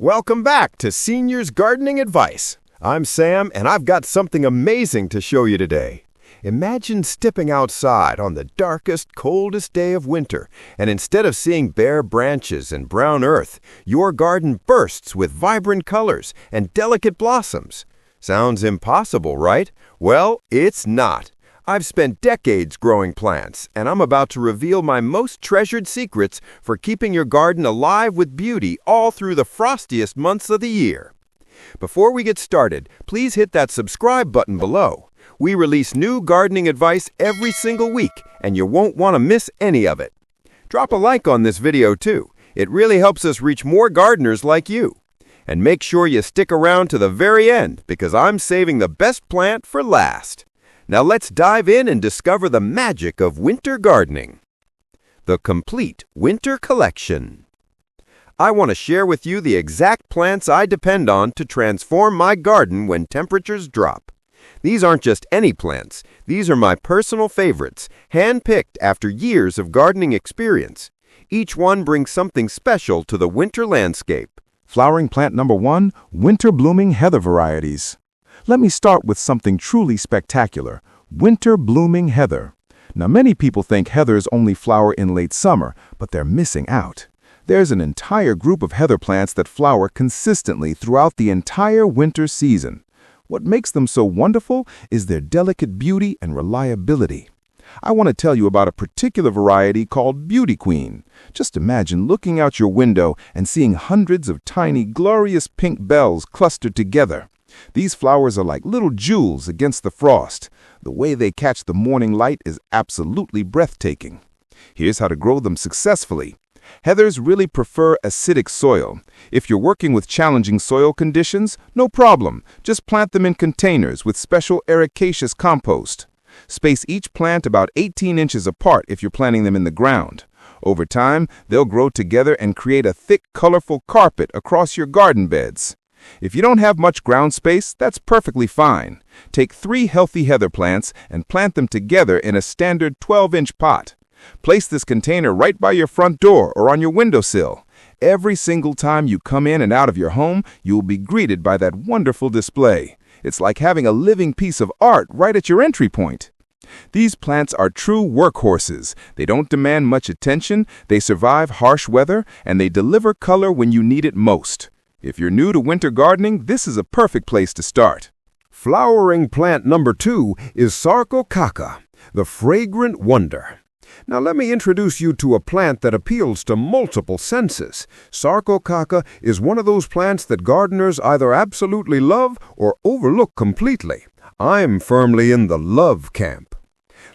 Welcome back to Seniors Gardening Advice. I'm Sam, and I've got something amazing to show you today. Imagine stepping outside on the darkest, coldest day of winter, and instead of seeing bare branches and brown earth, your garden bursts with vibrant colors and delicate blossoms. Sounds impossible, right? Well, it's not. I've spent decades growing plants, and I'm about to reveal my most treasured secrets for keeping your garden alive with beauty all through the frostiest months of the year. Before we get started, please hit that subscribe button below. We release new gardening advice every single week, and you won't want to miss any of it. Drop a like on this video too. It really helps us reach more gardeners like you. And make sure you stick around to the very end, because I'm saving the best plant for last. Now let's dive in and discover the magic of winter gardening. The complete winter collection. I want to share with you the exact plants I depend on to transform my garden when temperatures drop. These aren't just any plants. These are my personal favorites, hand-picked after years of gardening experience. Each one brings something special to the winter landscape. Flowering plant number 1, winter blooming heather varieties. Let me start with something truly spectacular, winter blooming heather. Now, many people think heathers only flower in late summer, but they're missing out. There's an entire group of heather plants that flower consistently throughout the entire winter season. What makes them so wonderful is their delicate beauty and reliability. I want to tell you about a particular variety called Beauty Queen. Just imagine looking out your window and seeing hundreds of tiny, glorious pink bells clustered together. These flowers are like little jewels against the frost. The way they catch the morning light is absolutely breathtaking. Here's how to grow them successfully. Heathers really prefer acidic soil. If you're working with challenging soil conditions, no problem. Just plant them in containers with special ericaceous compost. Space each plant about 18 inches apart if you're planting them in the ground. Over time, they'll grow together and create a thick, colorful carpet across your garden beds. If you don't have much ground space, that's perfectly fine. Take 3 healthy heather plants and plant them together in a standard 12-inch pot. Place this container right by your front door or on your windowsill. Every single time you come in and out of your home, you will be greeted by that wonderful display. It's like having a living piece of art right at your entry point. These plants are true workhorses. They don't demand much attention, they survive harsh weather, and they deliver color when you need it most. If you're new to winter gardening, this is a perfect place to start. Flowering plant number 2 is Sarcococca, the fragrant wonder. Now let me introduce you to a plant that appeals to multiple senses. Sarcococca is one of those plants that gardeners either absolutely love or overlook completely. I'm firmly in the love camp.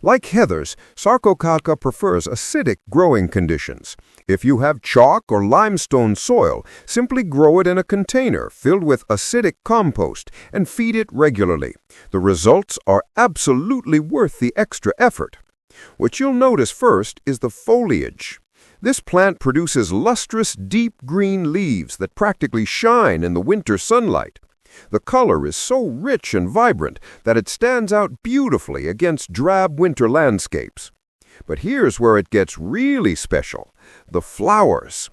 Like heathers, Sarcococca prefers acidic growing conditions. If you have chalk or limestone soil, simply grow it in a container filled with acidic compost and feed it regularly. The results are absolutely worth the extra effort. What you'll notice first is the foliage. This plant produces lustrous, deep green leaves that practically shine in the winter sunlight. The color is so rich and vibrant that it stands out beautifully against drab winter landscapes. But here's where it gets really special: the flowers.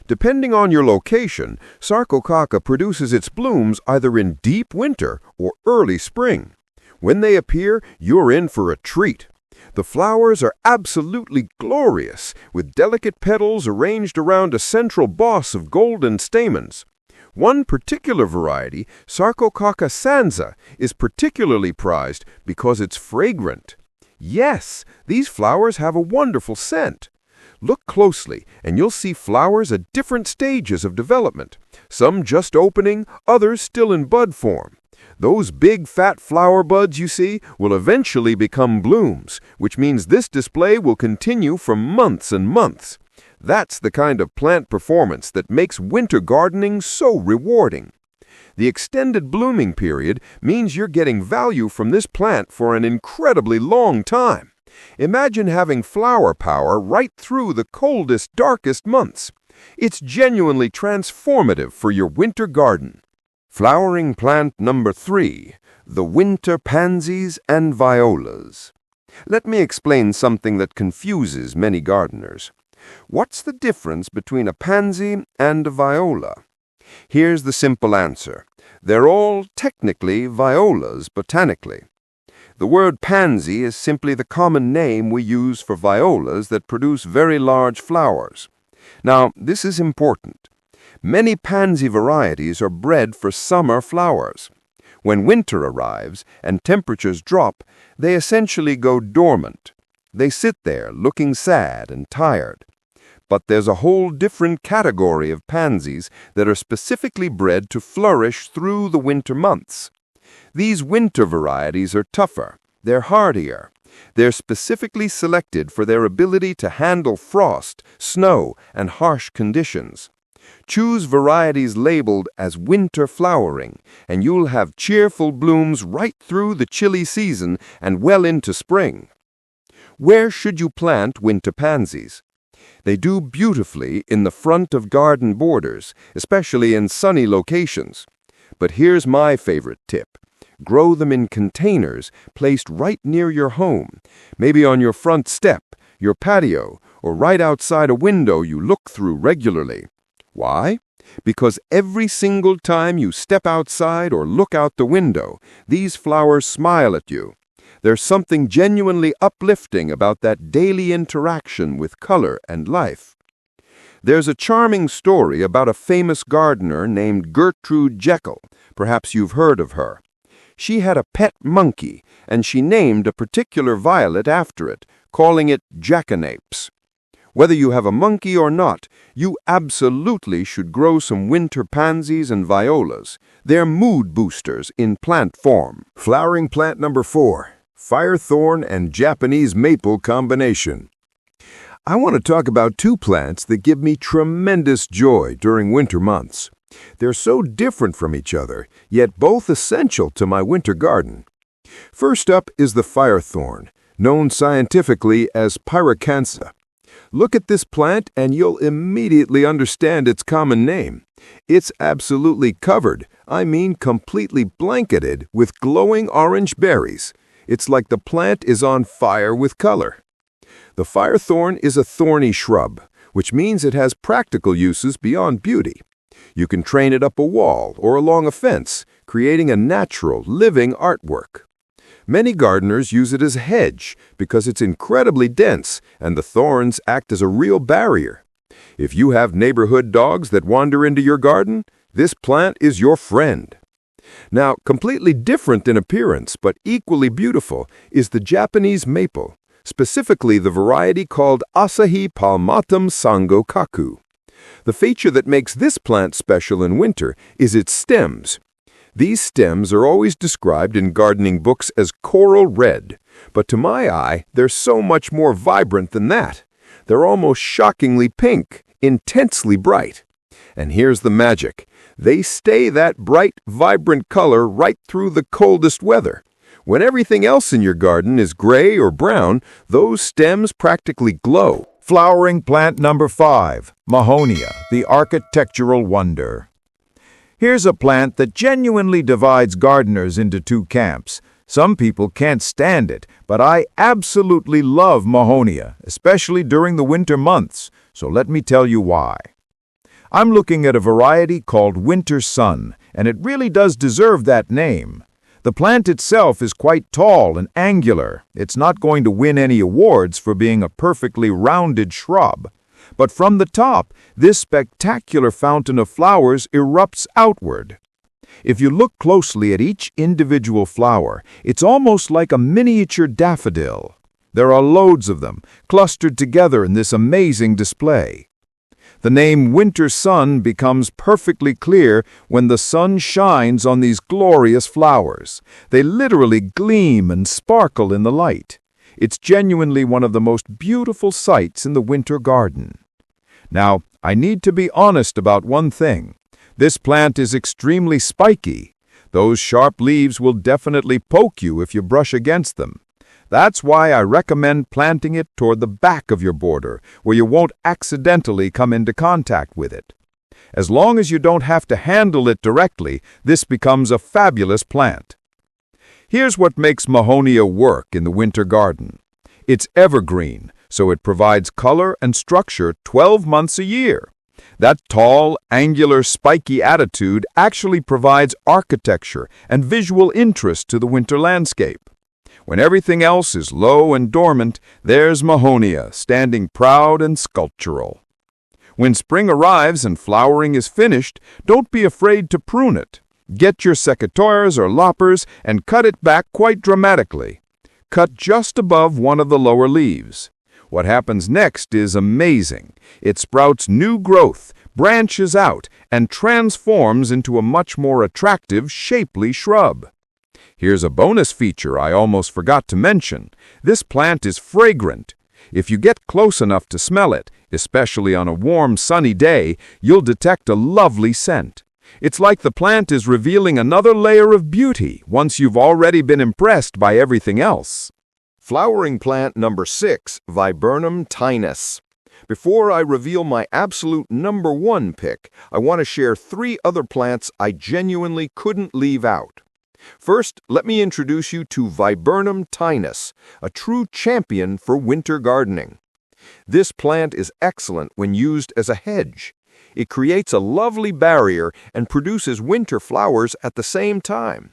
Depending on your location, Sarcococca produces its blooms either in deep winter or early spring. When they appear, you're in for a treat. The flowers are absolutely glorious, with delicate petals arranged around a central boss of golden stamens. One particular variety, Sarcococca sansa, is particularly prized because it's fragrant. Yes, these flowers have a wonderful scent. Look closely, and you'll see flowers at different stages of development, some just opening, others still in bud form. Those big, fat flower buds you see will eventually become blooms, which means this display will continue for months and months. That's the kind of plant performance that makes winter gardening so rewarding. The extended blooming period means you're getting value from this plant for an incredibly long time. Imagine having flower power right through the coldest, darkest months. It's genuinely transformative for your winter garden. Flowering plant number 3, the winter pansies and violas. Let me explain something that confuses many gardeners. What's the difference between a pansy and a viola? Here's the simple answer. They're all technically violas botanically. The word pansy is simply the common name we use for violas that produce very large flowers. Now, this is important. Many pansy varieties are bred for summer flowers. When winter arrives and temperatures drop, they essentially go dormant. They sit there looking sad and tired. But there's a whole different category of pansies that are specifically bred to flourish through the winter months. These winter varieties are tougher, they're hardier. They're specifically selected for their ability to handle frost, snow, and harsh conditions. Choose varieties labeled as winter flowering, and you'll have cheerful blooms right through the chilly season and well into spring. Where should you plant winter pansies? They do beautifully in the front of garden borders, especially in sunny locations. But here's my favorite tip. Grow them in containers placed right near your home, maybe on your front step, your patio, or right outside a window you look through regularly. Why? Because every single time you step outside or look out the window, these flowers smile at you. There's something genuinely uplifting about that daily interaction with color and life. There's a charming story about a famous gardener named Gertrude Jekyll. Perhaps you've heard of her. She had a pet monkey, and she named a particular violet after it, calling it jackanapes. Whether you have a monkey or not, you absolutely should grow some winter pansies and violas. They're mood boosters in plant form. Flowering plant number 4, Firethorn and Japanese maple combination. I want to talk about two plants that give me tremendous joy during winter months. They're so different from each other, yet both essential to my winter garden. First up is the firethorn, known scientifically as Pyracansa. Look at this plant and you'll immediately understand its common name. It's absolutely covered, I mean completely blanketed, with glowing orange berries. It's like the plant is on fire with color. The firethorn is a thorny shrub, which means it has practical uses beyond beauty. You can train it up a wall or along a fence, creating a natural, living artwork. Many gardeners use it as a hedge because it's incredibly dense and the thorns act as a real barrier. If you have neighborhood dogs that wander into your garden, this plant is your friend. Now, completely different in appearance but equally beautiful is the Japanese maple, specifically the variety called Asahi palmatum sangokaku. The feature that makes this plant special in winter is its stems. These stems are always described in gardening books as coral red, but to my eye, they're so much more vibrant than that. They're almost shockingly pink, intensely bright. And here's the magic. They stay that bright, vibrant color right through the coldest weather. When everything else in your garden is gray or brown, those stems practically glow. Flowering plant number 5, Mahonia, the architectural wonder. Here's a plant that genuinely divides gardeners into two camps. Some people can't stand it, but I absolutely love Mahonia, especially during the winter months, so let me tell you why. I'm looking at a variety called Winter Sun, and it really does deserve that name. The plant itself is quite tall and angular. It's not going to win any awards for being a perfectly rounded shrub. But from the top, this spectacular fountain of flowers erupts outward. If you look closely at each individual flower, it's almost like a miniature daffodil. There are loads of them, clustered together in this amazing display. The name Winter Sun becomes perfectly clear when the sun shines on these glorious flowers. They literally gleam and sparkle in the light. It's genuinely one of the most beautiful sights in the winter garden. Now, I need to be honest about one thing. This plant is extremely spiky. Those sharp leaves will definitely poke you if you brush against them. That's why I recommend planting it toward the back of your border, where you won't accidentally come into contact with it. As long as you don't have to handle it directly, this becomes a fabulous plant. Here's what makes Mahonia work in the winter garden. It's evergreen, so it provides color and structure 12 months a year. That tall, angular, spiky attitude actually provides architecture and visual interest to the winter landscape. When everything else is low and dormant, there's Mahonia, standing proud and sculptural. When spring arrives and flowering is finished, don't be afraid to prune it. Get your secateurs or loppers and cut it back quite dramatically. Cut just above one of the lower leaves. What happens next is amazing. It sprouts new growth, branches out, and transforms into a much more attractive, shapely shrub. Here's a bonus feature I almost forgot to mention. This plant is fragrant. If you get close enough to smell it, especially on a warm, sunny day, you'll detect a lovely scent. It's like the plant is revealing another layer of beauty once you've already been impressed by everything else. Flowering plant number 6, Viburnum tinus. Before I reveal my absolute number 1 pick, I want to share 3 other plants I genuinely couldn't leave out. First, let me introduce you to Viburnum tinus, a true champion for winter gardening. This plant is excellent when used as a hedge. It creates a lovely barrier and produces winter flowers at the same time.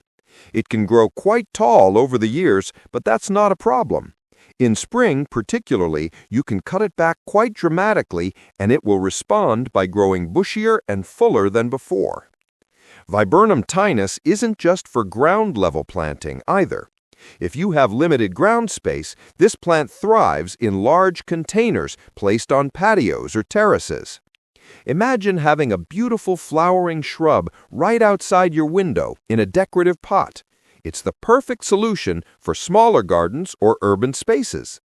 It can grow quite tall over the years, but that's not a problem. In spring, particularly, you can cut it back quite dramatically and it will respond by growing bushier and fuller than before. Viburnum tinus isn't just for ground-level planting either. If you have limited ground space, this plant thrives in large containers placed on patios or terraces. Imagine having a beautiful flowering shrub right outside your window in a decorative pot. It's the perfect solution for smaller gardens or urban spaces.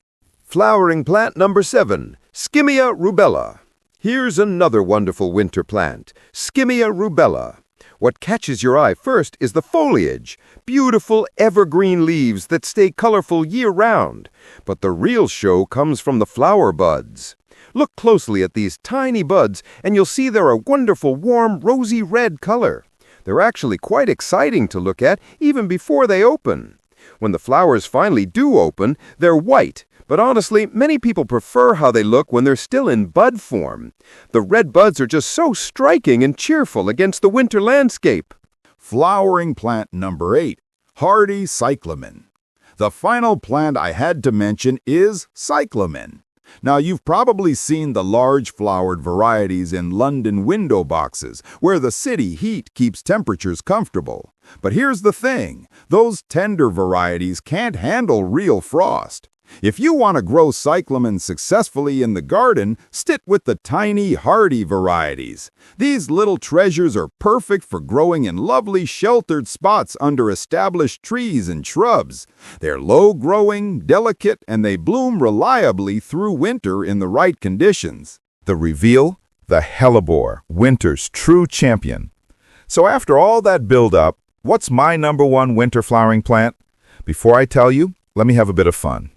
Flowering plant number 7, Skimmia rubella. Here's another wonderful winter plant, Skimmia rubella. What catches your eye first is the foliage, beautiful evergreen leaves that stay colorful year-round. But the real show comes from the flower buds. Look closely at these tiny buds and you'll see they're a wonderful warm rosy red color. They're actually quite exciting to look at even before they open. When the flowers finally do open, they're white, but honestly, many people prefer how they look when they're still in bud form. The red buds are just so striking and cheerful against the winter landscape. Flowering plant number 8, hardy cyclamen. The final plant I had to mention is cyclamen. Now, you've probably seen the large flowered varieties in London window boxes, where the city heat keeps temperatures comfortable. But here's the thing, those tender varieties can't handle real frost. If you want to grow cyclamen successfully in the garden, stick with the tiny, hardy varieties. These little treasures are perfect for growing in lovely sheltered spots under established trees and shrubs. They're low-growing, delicate, and they bloom reliably through winter in the right conditions. The reveal, the Hellebore, winter's true champion. So after all that build-up, what's my number 1 winter flowering plant? Before I tell you, let me have a bit of fun.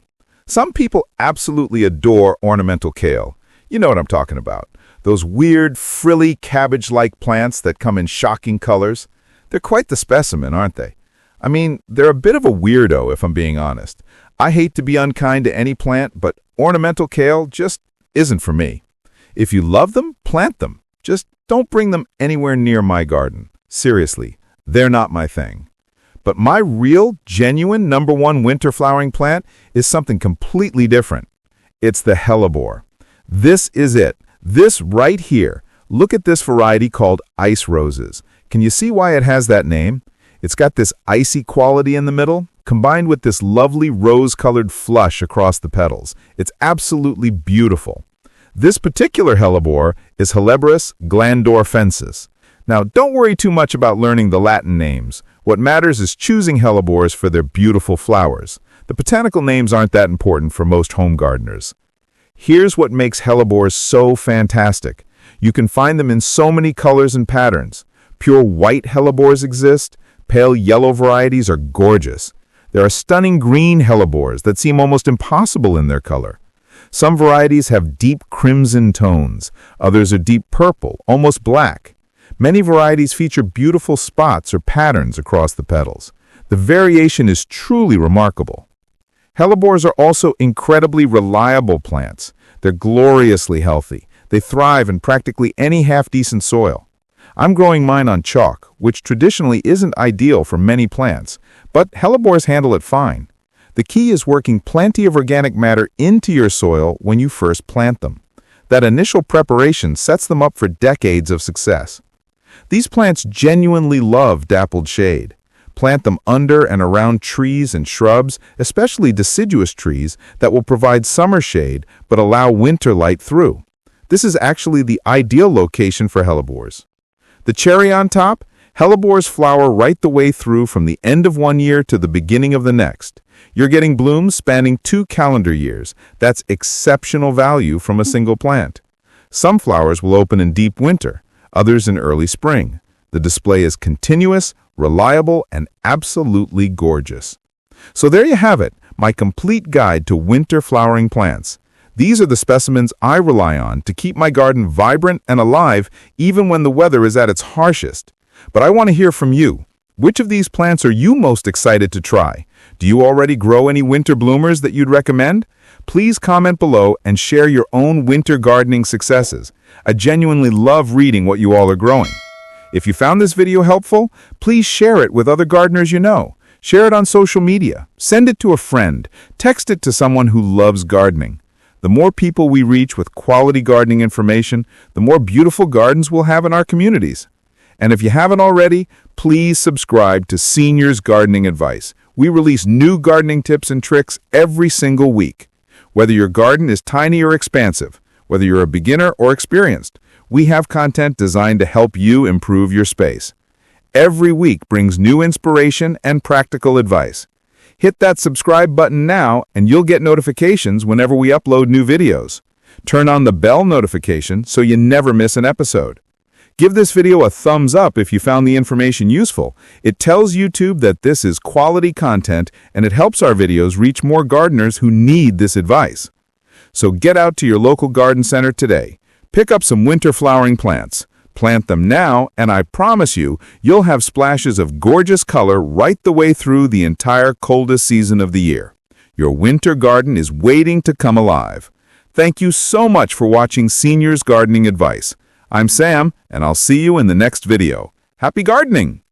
Some people absolutely adore ornamental kale. You know what I'm talking about. Those weird, frilly, cabbage-like plants that come in shocking colors. They're quite the specimen, aren't they? I mean, they're a bit of a weirdo, if I'm being honest. I hate to be unkind to any plant, but ornamental kale just isn't for me. If you love them, plant them. Just don't bring them anywhere near my garden. Seriously, they're not my thing. But my real, genuine number 1 winter flowering plant is something completely different. It's the Hellebore. This is it. This right here. Look at this variety called ice roses. Can you see why it has that name? It's got this icy quality in the middle, combined with this lovely rose-colored flush across the petals. It's absolutely beautiful. This particular Hellebore is Hellebore glandorfensis. Now, don't worry too much about learning the Latin names. What matters is choosing hellebores for their beautiful flowers. The botanical names aren't that important for most home gardeners. Here's what makes hellebores so fantastic. You can find them in so many colors and patterns. Pure white hellebores exist. Pale yellow varieties are gorgeous. There are stunning green hellebores that seem almost impossible in their color. Some varieties have deep crimson tones. Others are deep purple, almost black. Many varieties feature beautiful spots or patterns across the petals. The variation is truly remarkable. Hellebores are also incredibly reliable plants. They're gloriously healthy. They thrive in practically any half-decent soil. I'm growing mine on chalk, which traditionally isn't ideal for many plants, but hellebores handle it fine. The key is working plenty of organic matter into your soil when you first plant them. That initial preparation sets them up for decades of success. These plants genuinely love dappled shade. Plant them under and around trees and shrubs, especially deciduous trees that will provide summer shade but allow winter light through. This is actually the ideal location for hellebores. The cherry on top, hellebores flower right the way through from the end of one year to the beginning of the next. You're getting blooms spanning 2 calendar years. That's exceptional value from a single plant. Some flowers will open in deep winter, others in early spring. The display is continuous, reliable, and absolutely gorgeous. So there you have it, my complete guide to winter flowering plants. These are the specimens I rely on to keep my garden vibrant and alive even when the weather is at its harshest. But I want to hear from you. Which of these plants are you most excited to try? Do you already grow any winter bloomers that you'd recommend? Please comment below and share your own winter gardening successes. I genuinely love reading what you all are growing. If you found this video helpful, please share it with other gardeners you know. Share it on social media. Send it to a friend. Text it to someone who loves gardening. The more people we reach with quality gardening information, the more beautiful gardens we'll have in our communities. And if you haven't already, please subscribe to Seniors Gardening Advice. We release new gardening tips and tricks every single week. Whether your garden is tiny or expansive, whether you're a beginner or experienced, we have content designed to help you improve your space. Every week brings new inspiration and practical advice. Hit that subscribe button now and you'll get notifications whenever we upload new videos. Turn on the bell notification so you never miss an episode. Give this video a thumbs up if you found the information useful. It tells YouTube that this is quality content and it helps our videos reach more gardeners who need this advice. So get out to your local garden center today. Pick up some winter flowering plants. Plant them now, and I promise you, you'll have splashes of gorgeous color right the way through the entire coldest season of the year. Your winter garden is waiting to come alive. Thank you so much for watching Seniors Gardening Advice. I'm Sam, and I'll see you in the next video. Happy gardening!